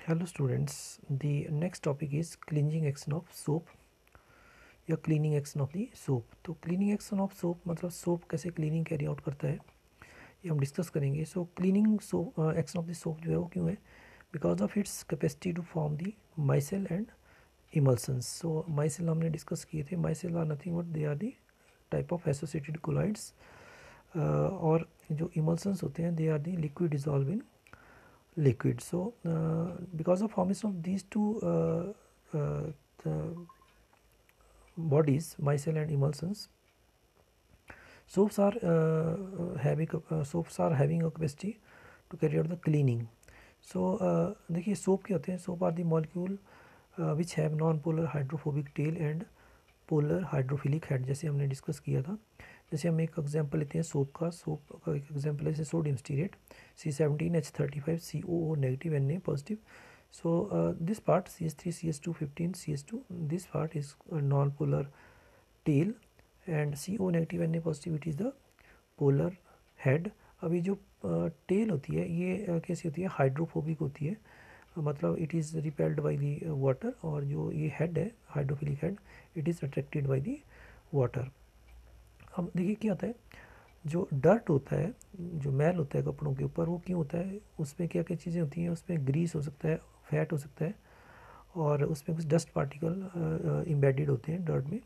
Hello students, the next topic is cleansing action of soap या cleaning action of the soap. तो cleaning action of soap मतलब soap कैसे cleaning carry out करता है ये हम डिस्कस करेंगे। So cleaning soap action of the soap जो है वो क्यों है? Because of its capacity to form the micelle and emulsions. So micelle हमने डिस्कस किए थे, micelle are nothing but they are the type of associated colloids, और जो इमल्सन्स होते हैं they are the liquid dissolve in liquid. So because of formation of these two the bodies, micelle and emulsions, soaps are having a capacity to carry out the cleaning. So देखिए soap क्या होते हैं? Soap are the molecule which have non polar hydrophobic tail and polar hydrophilic head, जैसे हमने discuss किया था। जैसे हम एक एग्जांपल लेते हैं सोप का एक एग्जांपल है sodium stearate C17H35COO negative Na positive. So this part CH3CH215CH2, this part is a non-polar tail and CO negative Na positive it is the polar head. अब ये जो टेल होती है ये कैसी होती है? हाइड्रोफोबिक होती है, मतलब it is repelled by the water, और जो ये हेड है hydrophilic head it is attracted by the water. अब देखिए क्या होता है, जो डर्ट होता है, जो मैल होता है कपड़ों के ऊपर, वो क्यों होता है? उसमें क्या क्या चीज़ें होती हैं? उसमें ग्रीस हो सकता है, फैट हो सकता है, और उसमें कुछ डस्ट पार्टिकल इम्बेडेड होते हैं डर्ट में,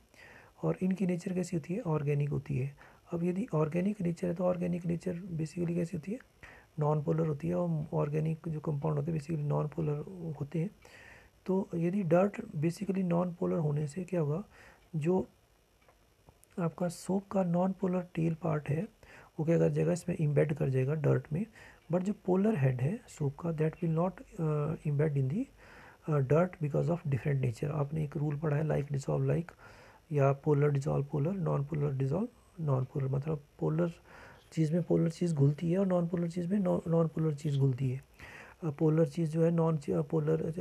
और इनकी नेचर कैसी होती है? ऑर्गेनिक होती है। अब यदि ऑर्गेनिक नेचर है तो ऑर्गेनिक नेचर बेसिकली कैसी होती है? नॉन पोलर होती है, और ऑर्गेनिक जो कंपाउंड होते हैं बेसिकली नॉन पोलर होते हैं। तो यदि डर्ट बेसिकली नॉन पोलर होने से क्या होगा, जो आपका सोप का नॉन पोलर टेल पार्ट है वो क्या कर जाएगा? इसमें इम्बेड कर जाएगा डर्ट में। बट जो पोलर हेड है सोप का that will not embed in the dirt because of different nature. आपने एक रूल पढ़ा है लाइक डिजॉल्व लाइक, या polar dissolve polar, non polar dissolve non polar. मतलब पोलर चीज़ में पोलर चीज़ घुलती है और नॉन पोलर चीज़ में नॉन पोलर चीज़ घुलती है। पोलर चीज़ जो है नॉन पोलर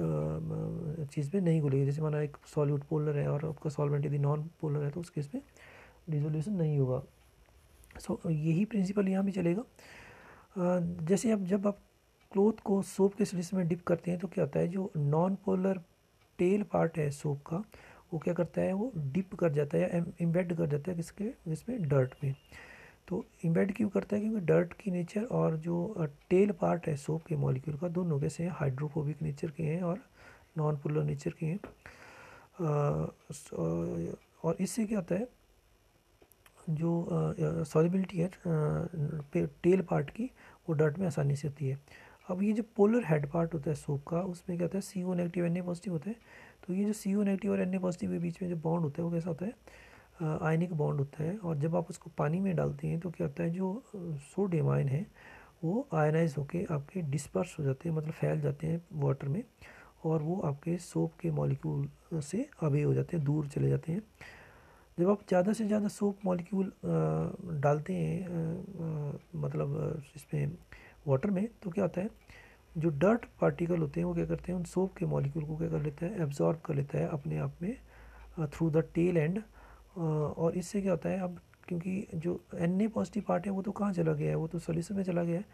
चीज़ में नहीं घुलेगी। जैसे माना एक सॉल्यूट पोलर है और आपका सॉल्वेंट यदि नॉन पोलर है तो उस केस में डिसोल्यूशन नहीं होगा। सो यही प्रिंसिपल यहाँ भी चलेगा। जैसे अब जब आप क्लोथ को सोप के सॉल्यूशन में डिप करते हैं तो क्या होता है, जो नॉन पोलर टेल पार्ट है सोप का वो क्या करता है? वो डिप कर जाता है या इम्बेड कर जाता है किसके? जिसमें डर्ट में। तो इम्बेड क्यों करता है? क्योंकि डर्ट की नेचर और जो टेल पार्ट है सोप के मॉलिक्यूल का दोनों कैसे हैं? हाइड्रोफोबिक नेचर के हैं और नॉन पोलर नेचर के हैं। और इससे क्या होता है, जो सॉल्युबिलिटी है टेल पार्ट की वो डर्ट में आसानी से होती है। अब ये जो पोलर हेड पार्ट होता है सोप का उसमें क्या होता है? CO नेगेटिव Na पॉजिटिव होता है। तो ये जो CO नेगेटिव और Na पॉजिटिव के बीच में जो बॉन्ड होता है वो कैसा होता है? आयनिक बॉन्ड होता है। और जब आप उसको पानी में डालते हैं तो क्या होता है, जो सोडियम आयन है वो आयनाइज होके आपके डिस्पर्स हो जाते हैं, मतलब फैल जाते हैं वाटर में, और वो आपके सोप के मॉलिक्यूल से अवे हो जाते हैं, दूर चले जाते हैं। जब आप ज़्यादा से ज़्यादा सोप मॉलिक्यूल डालते हैं मतलब इसमें वाटर में, तो क्या होता है, जो डर्ट पार्टिकल होते हैं वो क्या करते हैं? उन सोप के मॉलिक्यूल को क्या कर लेता है? एब्जॉर्ब कर लेता है अपने आप में थ्रू द टेल एंड। और इससे क्या होता है, अब क्योंकि जो Na पॉजिटिव पार्ट है वो तो कहाँ चला गया है? वो तो सॉल्यूशन में चला गया है।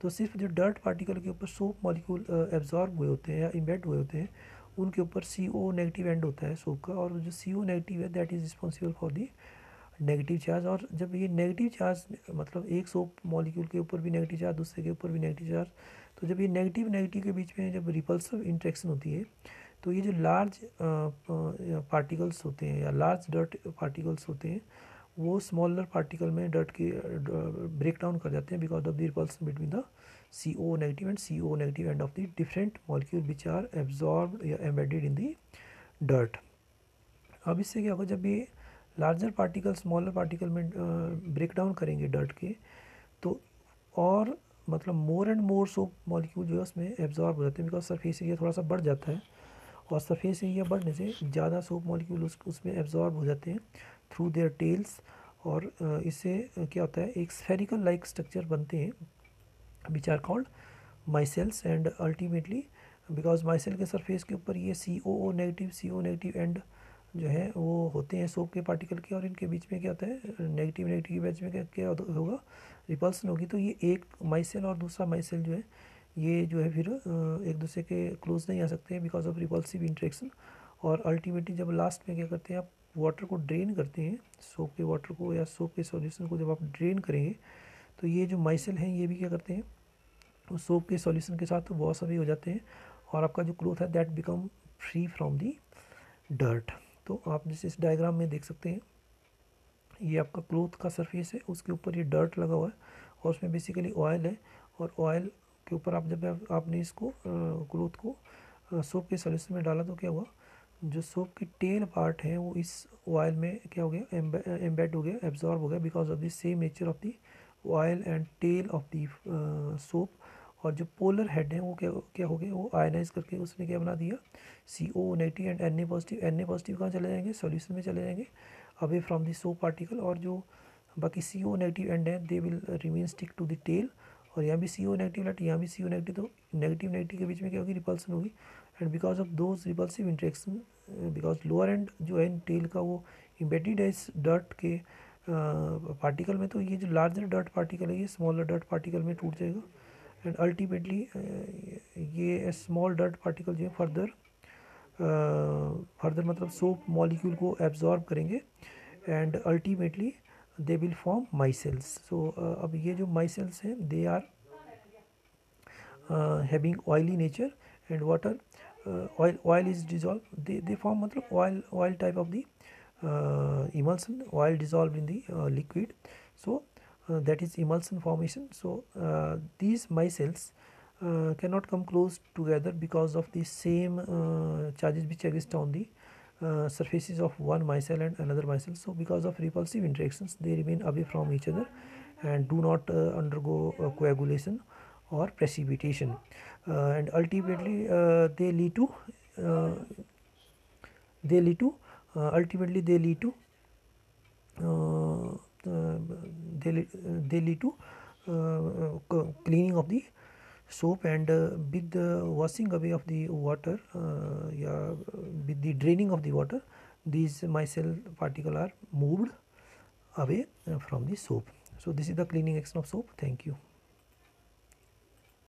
तो सिर्फ जो डर्ट पार्टिकल के ऊपर सोप मॉलिक्यूल एब्जॉर्ब हुए होते हैं या इम्बेड हुए होते हैं उनके ऊपर CO नेगेटिव एंड होता है सोप का, और जो CO नेगेटिव है that is responsible for the negative charge. और जब ये नेगेटिव चार्ज मतलब एक सोप मॉलिक्यूल के ऊपर भी नेगेटिव चार्ज, दूसरे के ऊपर भी नेगेटिव चार्ज, तो जब ये नेगेटिव नेगेटिव के बीच में जब रिपल्सिव इंटरेक्शन होती है तो ये जो लार्ज पार्टिकल्स होते हैं या लार्ज डर्ट पार्टिकल्स होते हैं वो स्मॉलर पार्टिकल में डर्ट के ब्रेक डाउन कर जाते हैं because of the repulsion between the CO negative end CO negative end of the different molecule which are absorbed या एम्बेडेड इन द डर्ट। अब इससे क्या होगा, जब ये लार्जर पार्टिकल स्मॉलर पार्टिकल में ब्रेक डाउन करेंगे डर्ट के, तो और मतलब more and more soap molecule जो है उसमें एब्जॉर्ब हो जाते हैं बिकॉज सरफेस एरिया थोड़ा सा बढ़ जाता है, और सरफेस एरिया बढ़ने से ज़्यादा सोप मॉलिक्यूल उसमें एब्जॉर्ब हो जाते हैं थ्रू देयर टेल्स। और इससे क्या होता है, एक स्फेरिकल लाइक स्ट्रक्चर बनते हैं which are called micelles. And ultimately because micelle के सरफेस के ऊपर ये CO नेगेटिव एंड जो है वो होते हैं सोप के पार्टिकल के, और इनके बीच में क्या होता है, नेगेटिव नेगेटिव के बीच में क्या क्या होगा? रिपल्सन होगी। तो ये एक माइसेल और दूसरा माइसेल जो है ये जो है फिर एक दूसरे के क्लोज नहीं आ सकते हैं बिकॉज ऑफ रिपल्सिव इंटरेक्शन। और अल्टीमेटली जब लास्ट में क्या करते हैं, आप वाटर को ड्रेन करते हैं, सोप के वाटर को या सोप के सॉल्यूशन को जब आप ड्रेन करेंगे तो ये जो माइसेल हैं ये भी क्या करते हैं, उस सोप के सॉल्यूशन के साथ वॉश अवे हो जाते हैं और आपका जो क्लोथ है that become free from the dirt. तो आप जैसे इस डायग्राम में देख सकते हैं, ये आपका क्लोथ का सरफेस है, उसके ऊपर ये डर्ट लगा हुआ है और उसमें बेसिकली ऑयल है। और ऑयल के ऊपर आप जब आपने इसको क्लोथ को सोप के सॉल्यूशन में डाला तो क्या हुआ, जो सोप की टेल पार्ट है वो इस ऑयल में क्या हो गया, एम्बेड हो गया, एब्जॉर्ब हो गया because of the same nature of the oil and tail of the soap. और जो पोलर हेड है वो क्या हो गया, वो आयनाइज करके उसने क्या बना दिया, CO negative and Na positive. Na positive कहाँ चले जाएंगे, सॉल्यूशन में चले जाएंगे away from the soap particle. और जो बाकी CO नेगेटिव एंड है they will remain stick to the tail. और यहाँ भी CO नेगेटिव लाइट, यहाँ भी CO नेगेटिव, तो नेगेटिव नेगेटिव के बीच में क्या होगी, रिपल्सन होगी। And because of those repulsive interaction, because lower end जो है टेल का वो इम्बेडेड है इस डर्ट के पार्टिकल में, तो ये जो लार्जर डर्ट पार्टिकल है ये स्मॉलर डर्ट पार्टिकल में टूट जाएगा। एंड अल्टीमेटली ये स्मॉल डर्ट पार्टिकल जो है फर्दर मतलब सोप मॉलिक्यूल को एब्जॉर्ब करेंगे and ultimately they will form micelles. So अब ये जो माइसेल्स हैं they are having oily nature and water oil is dissolved, they form मतलब oil type of the emulsion, oil dissolved in the liquid. So that is emulsion formation. So these micelles cannot come close together because of the same charges which exist on the surfaces of one micelle and another micelle. So because of repulsive interactions they remain away from each other and do not undergo coagulation or precipitation. And ultimately they lead to uh, ultimately they lead to uh, they lead to cleaning of the soap and with the washing away of the water, yeah, with the draining of the water, these micelle particle are moved away from the soap. So this is the cleaning action of soap. Thank you.